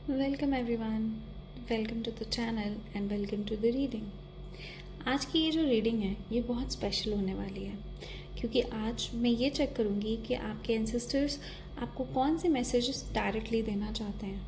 Welcome everyone, welcome to the channel and welcome to the reading. आज की ये जो रीडिंग है ये बहुत स्पेशल होने वाली है क्योंकि आज मैं ये चेक करूँगी कि आपके एंसेस्टर्स आपको कौन से मैसेजेस डायरेक्टली देना चाहते हैं।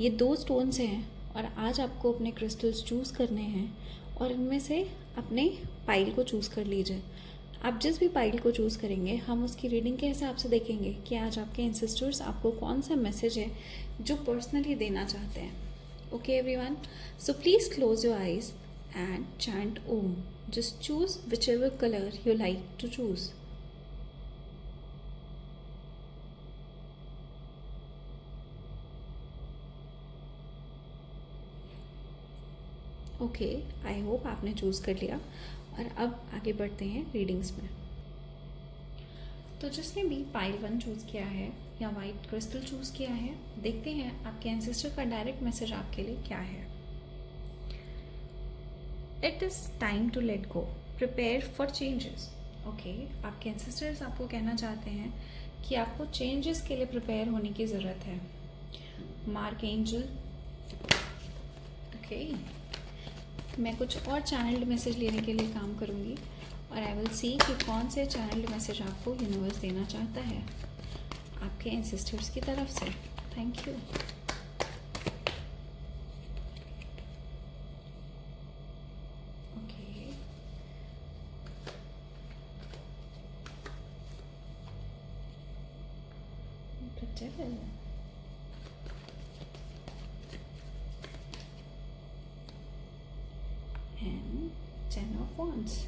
ये 2 स्टोन्स हैं और आज आपको अपने क्रिस्टल्स चूज़ करने हैं और इनमें से अपने पाइल को चूज़ कर लीजिए। आप जिस भी पाइल को चूज़ करेंगे हम उसकी रीडिंग के हिसाब से देखेंगे कि आज आपके एंसेस्टर्स आपको कौन सा मैसेज है जो पर्सनली देना चाहते हैं। Okay everyone, so please close your eyes and chant Om. Just choose whichever colour you like to choose. Okay, I hope आपने चूज़ कर लिया और अब आगे बढ़ते हैं रीडिंग्स में। तो जिसने भी पाइल 1 चूज़ किया है या वाइट क्रिस्टल चूज़ किया है, देखते हैं आपके एंसेस्टर का डायरेक्ट मैसेज आपके लिए क्या है। It is time to let go, prepare for changes. Okay, आपके एंसेस्टर्स आपको कहना चाहते हैं कि आपको चेंजेस के लिए प्रिपेयर होने की ज़रूरत है। Mark angel. ओके, मैं कुछ और चैनल्ड मैसेज लेने के लिए काम करूँगी और आई विल सी कि कौन से चैनल्ड मैसेज आपको यूनिवर्स देना चाहता है आपके एंसेस्टर्स की तरफ से। Thank you. Okay, the devil. And 10 of wands।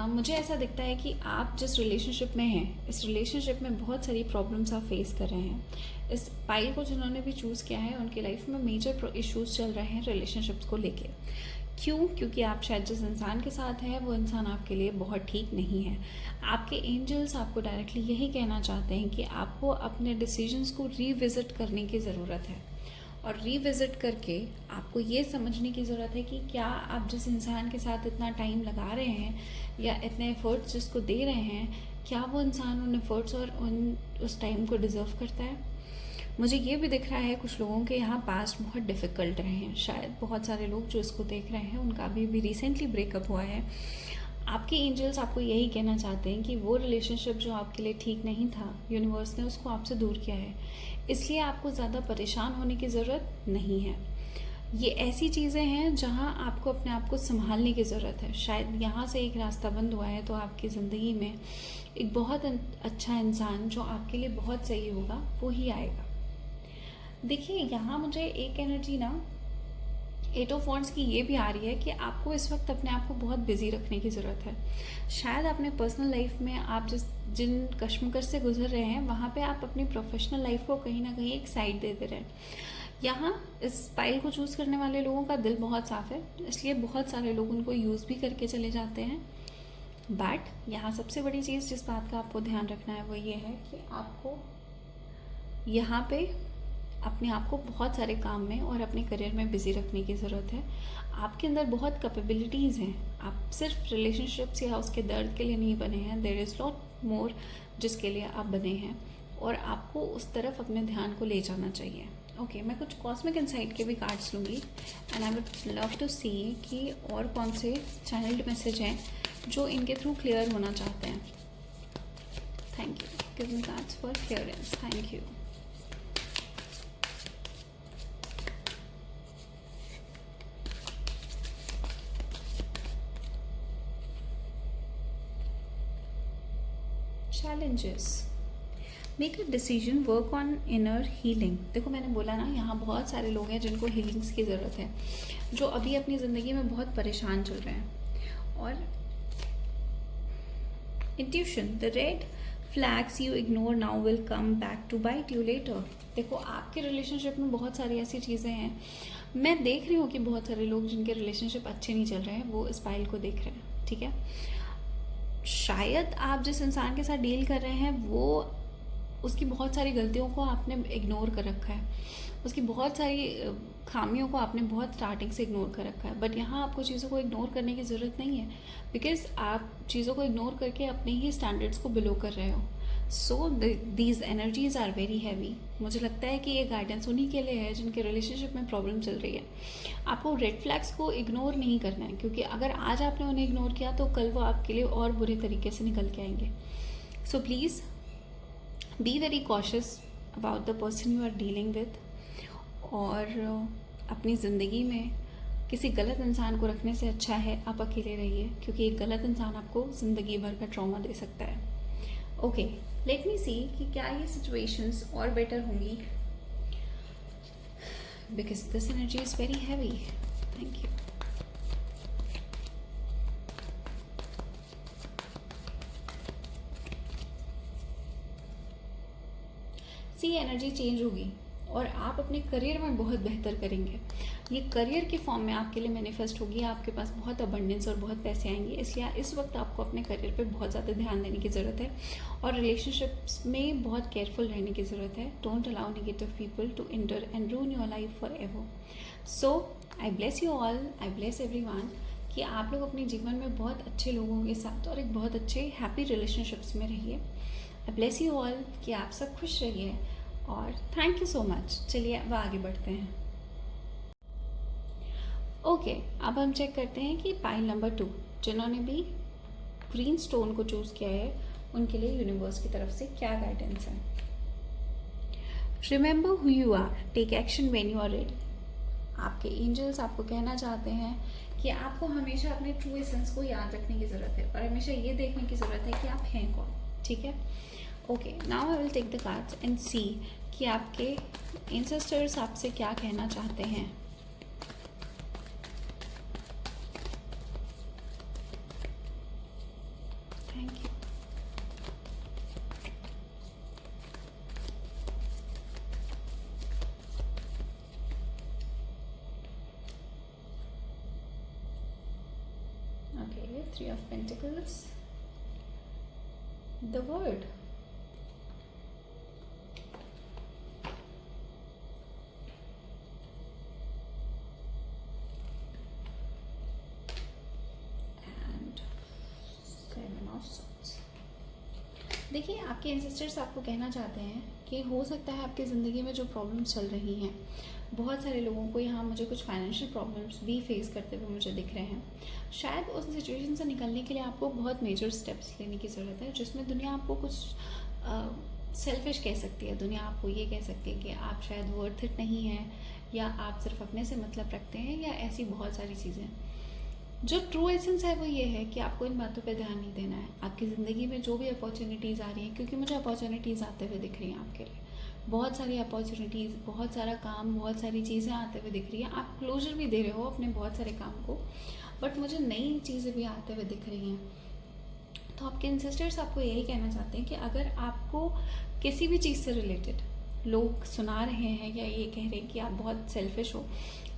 मुझे ऐसा दिखता है कि आप जिस रिलेशनशिप में हैं इस रिलेशनशिप में बहुत सारी प्रॉब्लम्स आप फेस कर रहे हैं। इस पाइल को जिन्होंने भी चूज़ किया है उनकी लाइफ में मेजर इश्यूज चल रहे हैं रिलेशनशिप्स को लेके। क्यों? क्योंकि आप शायद जिस इंसान के साथ हैं वो इंसान आपके लिए बहुत ठीक नहीं है। आपके एंजल्स आपको डायरेक्टली यही कहना चाहते हैं कि आपको अपने डिसीजंस को रीविज़िट करने की ज़रूरत है और रीविज़िट करके आपको ये समझने की ज़रूरत है कि क्या आप जिस इंसान के साथ इतना टाइम लगा रहे हैं या इतने एफर्ट्स जिसको दे रहे हैं, क्या वो इंसान उन एफर्ट्स और उस टाइम को डिज़र्व करता है। मुझे ये भी दिख रहा है कुछ लोगों के यहाँ पास्ट बहुत डिफ़िकल्ट रहे हैं। शायद बहुत सारे लोग जो इसको देख रहे हैं उनका अभी रिसेंटली ब्रेकअप हुआ है। आपके एंजल्स आपको यही कहना चाहते हैं कि वो रिलेशनशिप जो आपके लिए ठीक नहीं था, यूनिवर्स ने उसको आपसे दूर किया है, इसलिए आपको ज़्यादा परेशान होने की ज़रूरत नहीं है। ये ऐसी चीज़ें हैं जहाँ आपको अपने आप को संभालने की ज़रूरत है। शायद यहाँ से एक रास्ता बंद हुआ है तो आपकी ज़िंदगी में एक बहुत अच्छा इंसान जो आपके लिए बहुत सही होगा वो ही आएगा। देखिए, यहाँ मुझे एक एनर्जी ना 8 ऑफ वॉन्ड्स की ये भी आ रही है कि आपको इस वक्त अपने आप को बहुत बिजी रखने की ज़रूरत है। शायद अपने पर्सनल लाइफ में आप जिन कश्मकश से गुजर रहे हैं वहाँ पे आप अपनी प्रोफेशनल लाइफ को कहीं ना कहीं एक साइड दे दे रहे हैं। यहाँ इस पाइल को चूज़ करने वाले लोगों का दिल बहुत साफ़ है, इसलिए बहुत सारे लोग उनको यूज़ भी करके चले जाते हैं। बट यहाँ सबसे बड़ी चीज़ जिस बात का आपको ध्यान रखना है वो ये है कि आपको यहाँ पे अपने आप को बहुत सारे काम में और अपने करियर में बिज़ी रखने की ज़रूरत है। आपके अंदर बहुत कैपेबिलिटीज़ हैं। आप सिर्फ रिलेशनशिप्स या उसके दर्द के लिए नहीं बने हैं। देयर इज़ लॉट मोर जिसके लिए आप बने हैं और आपको उस तरफ अपने ध्यान को ले जाना चाहिए। ओके, मैं कुछ कॉस्मिक इनसाइट के भी कार्ड्स लूँगी and I would love to see कि और कौन से चैनल्ड मैसेज हैं जो इनके थ्रू क्लियर होना चाहते हैं। Thank you. Give me cards for clearance. Thank you. Challenges. Make a decision, work on inner healing. देखो, मैंने बोला ना यहाँ बहुत सारे लोग हैं जिनको हीलिंग्स की ज़रूरत है, जो अभी अपनी ज़िंदगी में बहुत परेशान चल रहे हैं। और intuition, the red flags you ignore now will come back to bite you later. देखो, आपके रिलेशनशिप में बहुत सारी ऐसी चीज़ें हैं। मैं देख रही हूँ कि बहुत सारे लोग जिनके रिलेशनशिप अच्छे नहीं चल रहे हैं वो इस पाइल को देख रहे हैं। ठीक है, शायद आप जिस इंसान के साथ डील कर रहे हैं वो उसकी बहुत सारी गलतियों को आपने इग्नोर कर रखा है, उसकी बहुत सारी खामियों को आपने बहुत स्टार्टिंग से इग्नोर कर रखा है। बट यहाँ आपको चीज़ों को इग्नोर करने की ज़रूरत नहीं है, बिकॉज आप चीज़ों को इग्नोर करके अपने ही स्टैंडर्ड्स को बिलो कर रहे हो। So these energies are very heavy. मुझे लगता है कि ये गाइडेंस उन्हीं के लिए है जिनके रिलेशनशिप में प्रॉब्लम चल रही है। आपको रेड फ्लैग्स को इग्नोर नहीं करना है, क्योंकि अगर आज आपने उन्हें इग्नोर किया तो कल वो आपके लिए और बुरे तरीके से निकल के आएंगे। So please be very cautious about the person you are dealing with, और अपनी ज़िंदगी में किसी गलत इंसान को रखने से अच्छा है आप अकेले रहिए, क्योंकि एक गलत इंसान आपको ज़िंदगी भर का ट्रॉमा दे सकता है। ओके, लेट मी सी कि क्या ये सिचुएशंस और बेटर होंगी, because this energy is very heavy. Thank you. See, energy change होगी और आप अपने करियर में बहुत बेहतर करेंगे। ये करियर के फॉर्म में आपके लिए मैनिफेस्ट होगी, आपके पास बहुत अबंडेंस और बहुत पैसे आएंगे। इसलिए इस वक्त आपको अपने करियर पे बहुत ज़्यादा ध्यान देने की ज़रूरत है और रिलेशनशिप्स में बहुत केयरफुल रहने की ज़रूरत है। Don't allow negative people to enter and ruin your life forever. So I bless you all, I bless everyone कि आप लोग अपने जीवन में बहुत अच्छे लोगों के साथ और एक बहुत अच्छे हैप्पी रिलेशनशिप्स में रहिए। आई ब्लेस यू ऑल कि आप सब खुश रहिए, और थैंक यू सो मच। चलिए अब आगे बढ़ते हैं। ओके, अब हम चेक करते हैं कि पाइल नंबर 2 जिन्होंने भी ग्रीन स्टोन को चूज़ किया है उनके लिए यूनिवर्स की तरफ से क्या गाइडेंस है। Remember who you are, take action when you are ready. आपके एंजल्स आपको कहना चाहते हैं कि आपको हमेशा अपने ट्रू एसेंस को याद रखने की ज़रूरत है और हमेशा ये देखने की ज़रूरत है कि आप हैं कौन। ठीक है, okay, now I will take the cards and see कि आपके एंसेस्टर्स आपसे क्या कहना चाहते हैं। Thank you. Okay, 3 of Pentacles, the Word, and 7 of Swords। देखिए, आपके एंसेस्टर्स आपको कहना चाहते हैं कि हो सकता है आपकी ज़िंदगी में जो प्रॉब्लम्स चल रही हैं, बहुत सारे लोगों को यहाँ मुझे कुछ फाइनेंशियल प्रॉब्लम्स भी फेस करते हुए मुझे दिख रहे हैं। शायद उस सिचुएशन से निकलने के लिए आपको बहुत मेजर स्टेप्स लेने की ज़रूरत है, जिसमें दुनिया आपको कुछ सेल्फिश कह सकती है। दुनिया आपको ये कह सकती है कि आप शायद वर्थ इट नहीं हैं, या आप सिर्फ अपने से मतलब रखते हैं, या ऐसी बहुत सारी चीज़ें। जो ट्रू एसेंस है वो ये है कि आपको इन बातों पे ध्यान नहीं देना है। आपकी ज़िंदगी में जो भी अपॉर्चुनिटीज़ आ रही हैं, क्योंकि मुझे अपॉर्चुनिटीज़ आते हुए दिख रही हैं आपके लिए, बहुत सारी अपॉर्चुनिटीज़, बहुत सारा काम, बहुत सारी चीज़ें आते हुए दिख रही हैं। आप क्लोजर भी दे रहे हो अपने बहुत सारे काम को, बट मुझे नई चीज़ें भी आते हुए दिख रही हैं। तो आपके एंसेस्टर्स आपको यही कहना चाहते हैं कि अगर आपको किसी भी चीज़ से रिलेटेड लोग सुना रहे हैं या ये कह रहे हैं कि आप बहुत सेल्फिश हो,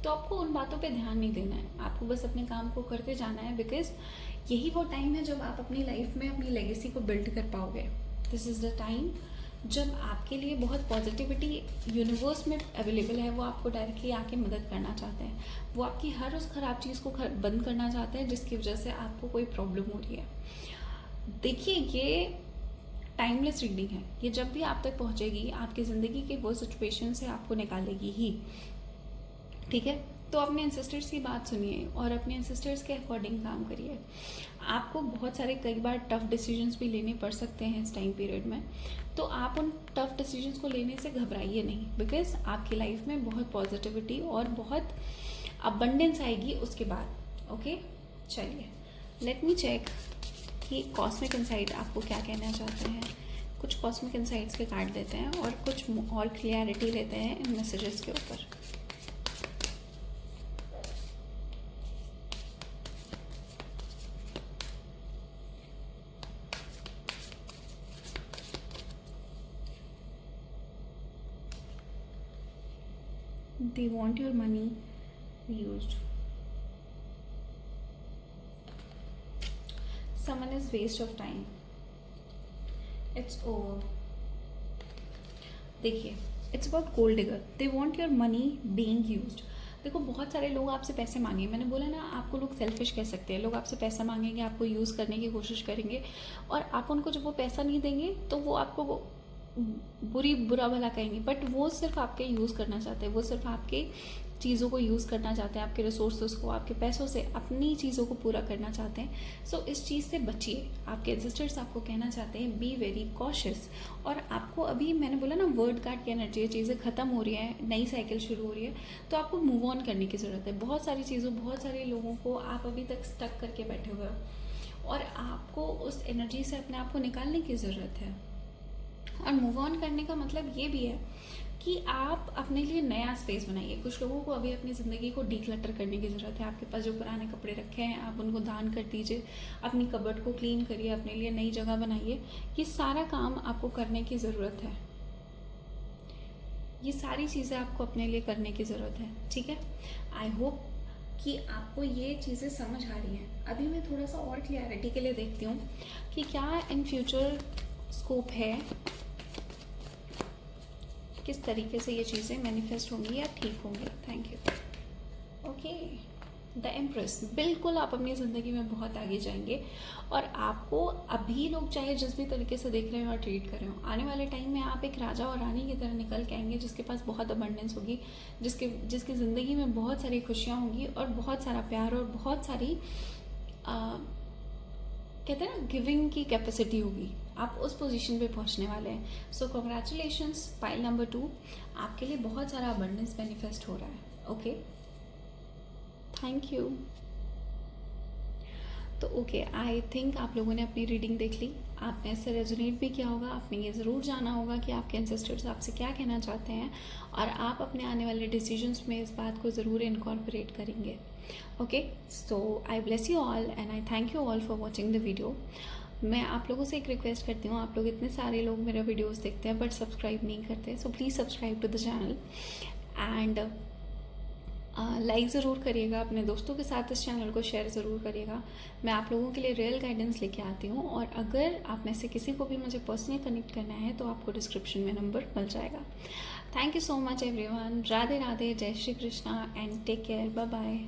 तो आपको उन बातों पे ध्यान नहीं देना है। आपको बस अपने काम को करते जाना है, बिकॉज यही वो टाइम है जब आप अपनी लाइफ में अपनी लेगेसी को बिल्ड कर पाओगे। दिस इज़ द टाइम जब आपके लिए बहुत पॉजिटिविटी यूनिवर्स में अवेलेबल है। वो आपको डायरेक्टली आके मदद करना चाहते हैं। वो आपकी हर उस ख़राब चीज़ को बंद करना चाहते हैं जिसकी वजह से आपको कोई प्रॉब्लम हो रही है। देखिए, ये टाइमलेस रीडिंग है। ये जब भी आप तक पहुंचेगी, आपकी ज़िंदगी के वो सिचुएशन से आपको निकालेगी ही। ठीक है, तो अपने एंसेस्टर्स की बात सुनिए और अपने एंसेस्टर्स के अकॉर्डिंग काम करिए। आपको बहुत सारे कई बार टफ डिसीजंस भी लेने पड़ सकते हैं इस टाइम पीरियड में, तो आप उन टफ डिसीजंस को लेने से घबराइए नहीं, बिकॉज आपकी लाइफ में बहुत पॉजिटिविटी और बहुत अबंडेंस आएगी उसके बाद। ओके, चलिए लेट मी चेक कि कॉस्मिक इनसाइट आपको क्या कहना चाहते हैं। कुछ कॉस्मिक इनसाइट्स के कार्ड लेते हैं और कुछ और क्लियरिटी लेते हैं इन मैसेजेस के ऊपर। They want your money used. Someone is waste of time. It's over. देखिए, it's about gold digger. They want your money being used. देखो बहुत सारे लोग आपसे पैसे मांगेंगे, मैंने बोला ना आपको लोग सेल्फिश कह सकते हैं, लोग आपसे पैसा मांगेंगे, आपको यूज़ करने की कोशिश करेंगे और आप उनको जब वो पैसा नहीं देंगे तो वो आपको बुरा भला कहेंगे, बट वो सिर्फ आपके यूज़ करना चाहते हैं, वो सिर्फ आपके चीज़ों को यूज़ करना चाहते हैं, आपके रिसोर्सेज को, आपके पैसों से अपनी चीज़ों को पूरा करना चाहते हैं। सो इस चीज़ से बचिए। आपके एंसेस्टर्स आपको कहना चाहते हैं बी वेरी कॉशियस। और आपको अभी मैंने बोला ना वर्ड कार्ड की एनर्जी है, चीज़ें ख़त्म हो रही हैं, नई साइकिल शुरू हो रही है, तो आपको मूव ऑन करने की ज़रूरत है। बहुत सारी चीज़ों, बहुत सारे लोगों को आप अभी तक स्टक करके बैठे हुए हो और आपको उस एनर्जी से अपने आप को निकालने की ज़रूरत है। और मूव ऑन करने का मतलब ये भी है कि आप अपने लिए नया स्पेस बनाइए। कुछ लोगों को अभी अपनी ज़िंदगी को डीक्लटर करने की ज़रूरत है। आपके पास जो पुराने कपड़े रखे हैं आप उनको दान कर दीजिए, अपनी कबर्ड को क्लीन करिए, अपने लिए नई जगह बनाइए। ये सारा काम आपको करने की ज़रूरत है, ये सारी चीज़ें आपको अपने लिए करने की ज़रूरत है, ठीक है। आई होप कि आपको ये चीज़ें समझ आ रही हैं। अभी मैं थोड़ा सा और क्लियरिटी के लिए देखती हूँ कि क्या इन फ्यूचर स्कोप है, किस तरीके से ये चीज़ें मैनिफेस्ट होंगी या ठीक होंगी। Thank you. Okay, the empress, बिल्कुल आप अपनी ज़िंदगी में बहुत आगे जाएंगे और आपको अभी लोग चाहे जिस भी तरीके से देख रहे हो और ट्रीट कर रहे हो, आने वाले टाइम में आप एक राजा और रानी की तरह निकल के आएंगे, जिसके पास बहुत अबंडेंस होगी, जिसकी ज़िंदगी में बहुत सारी खुशियाँ होंगी और बहुत सारा प्यार और बहुत सारी कहते हैं ना गिविंग की कैपेसिटी होगी। आप उस पोजीशन पे पहुंचने वाले हैं। सो कॉन्ग्रेचुलेशंस, पाइल नंबर 2, आपके लिए बहुत सारा अबंडेंस मैनिफेस्ट हो रहा है। Okay, thank you. तो ओके, आई थिंक आप लोगों ने अपनी रीडिंग देख ली, आपने इससे रेजोनेट भी किया होगा। आपने ये ज़रूर जाना होगा कि आपके एंसेस्टर्स आपसे क्या कहना चाहते हैं और आप अपने आने वाले डिसीजंस में इस बात को ज़रूर इनकॉर्पोरेट करेंगे। Okay, so I bless you all and I thank you all for watching the video. मैं आप लोगों से एक रिक्वेस्ट करती हूँ, आप लोग इतने सारे लोग मेरे वीडियोस देखते हैं बट सब्सक्राइब नहीं करते, so please subscribe to the channel and like ज़रूर करिएगा, अपने दोस्तों के साथ इस चैनल को शेयर ज़रूर करिएगा। मैं आप लोगों के लिए रियल गाइडेंस लेके आती हूँ और अगर आप में से किसी को भी मुझे पर्सनली कनेक्ट करना है तो आपको डिस्क्रिप्शन में नंबर मिल जाएगा। Thank you so much everyone. Radhe Radhe, जय Shri Krishna and take care, bye bye.